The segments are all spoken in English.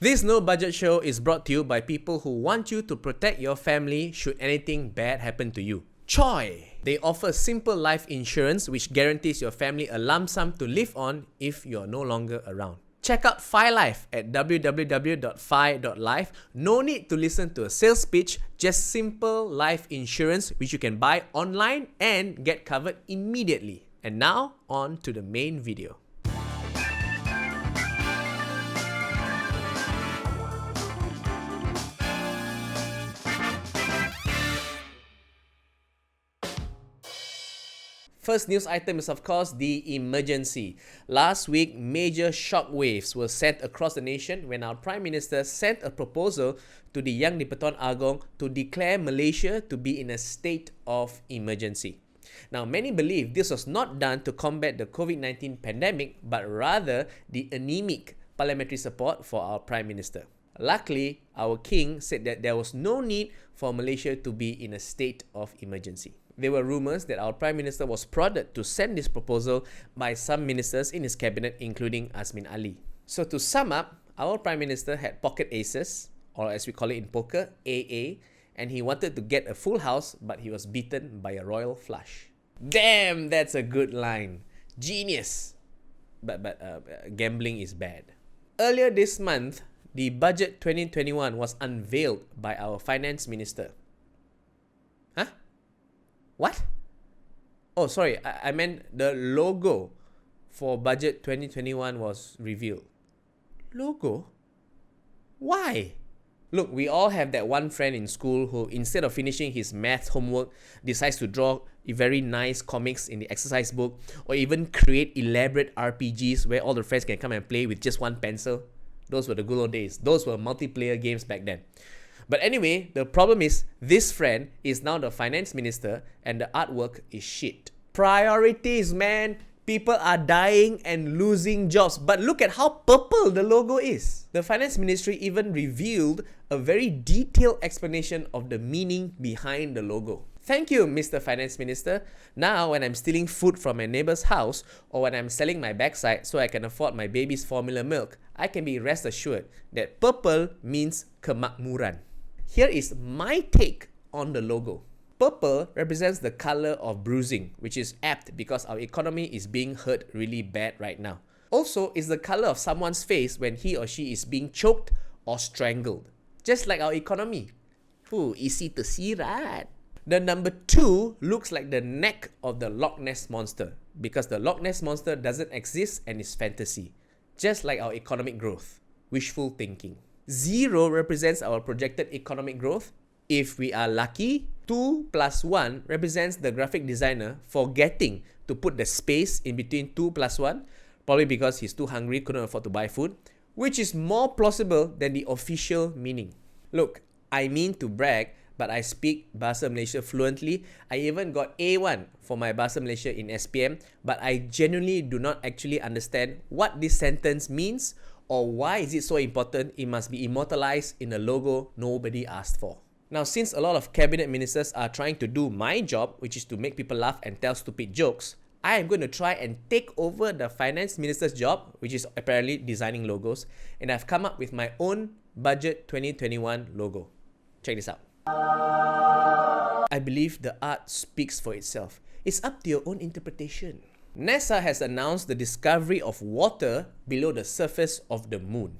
This No Budget Show is brought to you by people who want you to protect your family should anything bad happen to you. Choi! They offer simple life insurance which guarantees your family a lump sum to live on if you're no longer around. Check out Fi Life at www.fi.life. No need to listen to a sales pitch, just simple life insurance which you can buy online and get covered immediately. And now, on to the main video. First news item is of course the emergency. Last week, major shockwaves were sent across the nation when our Prime Minister sent a proposal to the Yang di-Pertuan Agong to declare Malaysia to be in a state of emergency. Now, many believe this was not done to combat the COVID-19 pandemic, but rather the anemic parliamentary support for our Prime Minister. Luckily, our King said that there was no need for Malaysia to be in a state of emergency. There were rumours that our Prime Minister was prodded to send this proposal by some ministers in his cabinet, including Azmin Ali. So to sum up, our Prime Minister had pocket aces, or as we call it in poker, AA, and he wanted to get a full house, but he was beaten by a royal flush. Damn, that's a good line. Genius. But gambling is bad. Earlier this month, the Budget 2021 was unveiled by our Finance Minister. Huh? What? Oh, sorry. I meant the logo for Budget 2021 was revealed. Logo? Why? Look, we all have that one friend in school who, instead of finishing his math homework, decides to draw very nice comics in the exercise book, or even create elaborate RPGs where all the friends can come and play with just one pencil. Those were the good old days. Those were multiplayer games back then. But anyway, the problem is this friend is now the finance minister and the artwork is shit. Priorities, man. People are dying and losing jobs. But look at how purple the logo is. The finance ministry even revealed a very detailed explanation of the meaning behind the logo. Thank you, Mr. Finance Minister. Now, when I'm stealing food from my neighbor's house or when I'm selling my backside so I can afford my baby's formula milk, I can be rest assured that purple means kemakmuran. Here is my take on the logo. Purple represents the color of bruising, which is apt because our economy is being hurt really bad right now. Also, it's the color of someone's face when he or she is being choked or strangled. Just like our economy. Ooh, easy to see, right? The number 2 looks like the neck of the Loch Ness Monster because the Loch Ness Monster doesn't exist and is fantasy. Just like our economic growth. Wishful thinking. 0 represents our projected economic growth. If we are lucky, 2 plus 1 represents the graphic designer forgetting to put the space in between 2 plus 1, probably because he's too hungry, couldn't afford to buy food, which is more plausible than the official meaning. Look, I mean to brag, but I speak Bahasa Malaysia fluently. I even got A1 for my Bahasa Malaysia in SPM, but I genuinely do not actually understand what this sentence means or why is it so important it must be immortalized in a logo nobody asked for. Now, since a lot of cabinet ministers are trying to do my job, which is to make people laugh and tell stupid jokes, I am going to try and take over the finance minister's job, which is apparently designing logos, and I've come up with my own Budget 2021 logo. Check this out. I believe the art speaks for itself. It's up to your own interpretation. NASA has announced the discovery of water below the surface of the moon.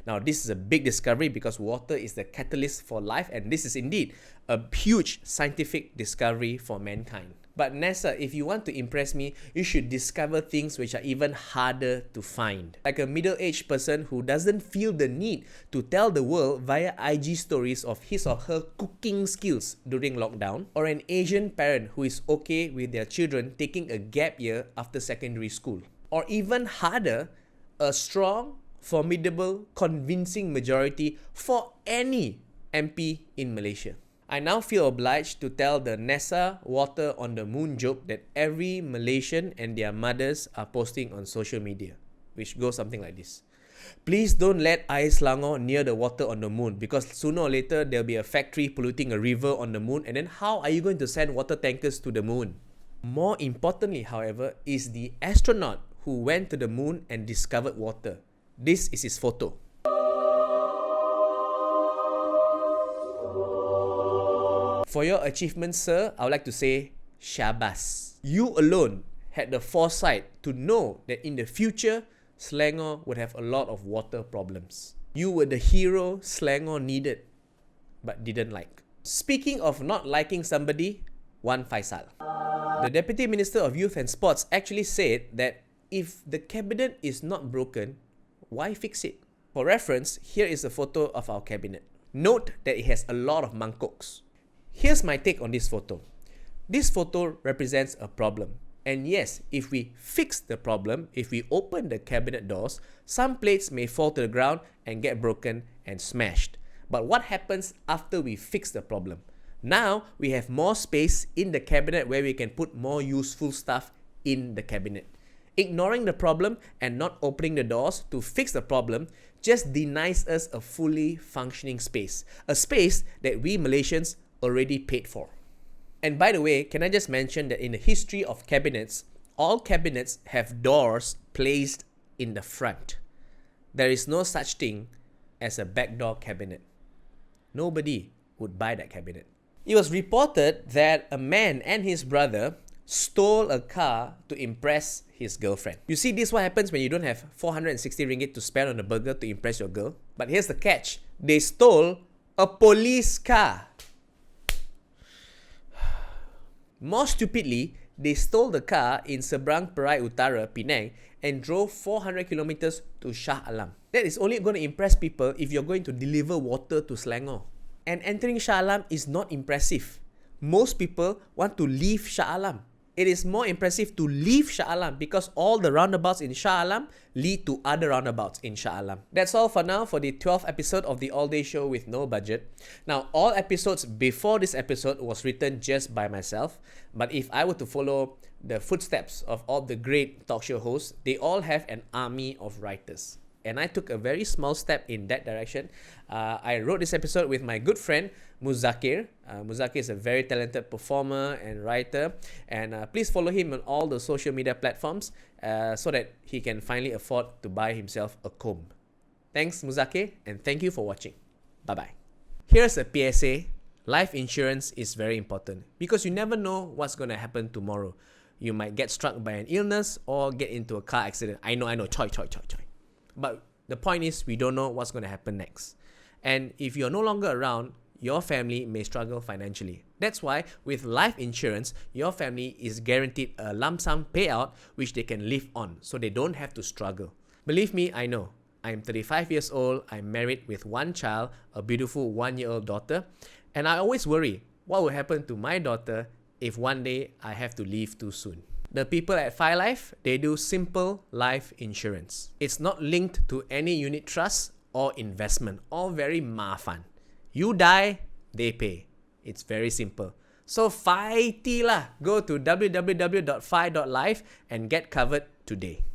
Now, this is a big discovery because water is the catalyst for life, and this is indeed a huge scientific discovery for mankind. But NASA, if you want to impress me, you should discover things which are even harder to find. Like a middle-aged person who doesn't feel the need to tell the world via IG stories of his or her cooking skills during lockdown, or an Asian parent who is okay with their children taking a gap year after secondary school. Or even harder, a strong, formidable, convincing majority for any MP in Malaysia. I now feel obliged to tell the NASA water on the moon joke that every Malaysian and their mothers are posting on social media, which goes something like this. Please don't let air selangor near the water on the moon because sooner or later there'll be a factory polluting a river on the moon, and then how are you going to send water tankers to the moon? More importantly, however, is the astronaut who went to the moon and discovered water. This is his photo. For your achievement, sir, I would like to say, Shabas. You alone had the foresight to know that in the future, Selangor would have a lot of water problems. You were the hero Selangor needed, but didn't like. Speaking of not liking somebody, Wan Faisal. The Deputy Minister of Youth and Sports actually said that if the cabinet is not broken, why fix it? For reference, here is a photo of our cabinet. Note that it has a lot of mangkoks. Here's my take on this photo. This photo represents a problem. And yes, if we fix the problem, if we open the cabinet doors, some plates may fall to the ground and get broken and smashed. But what happens after we fix the problem? Now, we have more space in the cabinet where we can put more useful stuff in the cabinet. Ignoring the problem and not opening the doors to fix the problem just denies us a fully functioning space. A space that we Malaysians already paid for. And by the way, can I just mention that in the history of cabinets, all cabinets have doors placed in the front. There is no such thing as a backdoor cabinet. Nobody would buy that cabinet. It was reported that a man and his brother stole a car to impress his girlfriend. You see, this is what happens when you don't have 460 ringgit to spend on a burger to impress your girl. But here's the catch. They stole a police car. More stupidly, they stole the car in Seberang Perai Utara, Penang, and drove 400 kilometers to Shah Alam. That is only going to impress people if you're going to deliver water to Selangor. And entering Shah Alam is not impressive. Most people want to leave Shah Alam. It is more impressive to leave Shah Alam because all the roundabouts in Shah Alam lead to other roundabouts in Shah Alam. That's all for now for the 12th episode of the All Day Show with no budget. Now, all episodes before this episode was written just by myself. But if I were to follow the footsteps of all the great talk show hosts, they all have an army of writers. And I took a very small step in that direction. I wrote this episode with my good friend, Muzakir. Muzakir is a very talented performer and writer. And please follow him on all the social media platforms so that he can finally afford to buy himself a comb. Thanks, Muzakir, and thank you for watching. Bye-bye. Here's a PSA. Life insurance is very important because you never know what's going to happen tomorrow. You might get struck by an illness or get into a car accident. I know. Choi. But the point is, we don't know what's going to happen next. And if you're no longer around, your family may struggle financially. That's why with life insurance, your family is guaranteed a lump sum payout which they can live on so they don't have to struggle. Believe me, I know. I'm 35 years old, I'm married with one child, a beautiful 1-year-old daughter, and I always worry what will happen to my daughter if one day I have to leave too soon. The people at Fire Life, they do simple life insurance. It's not linked to any unit trust or investment. All very mafan. You die, they pay. It's very simple. So fighty lah. Go to www.fi.life and get covered today.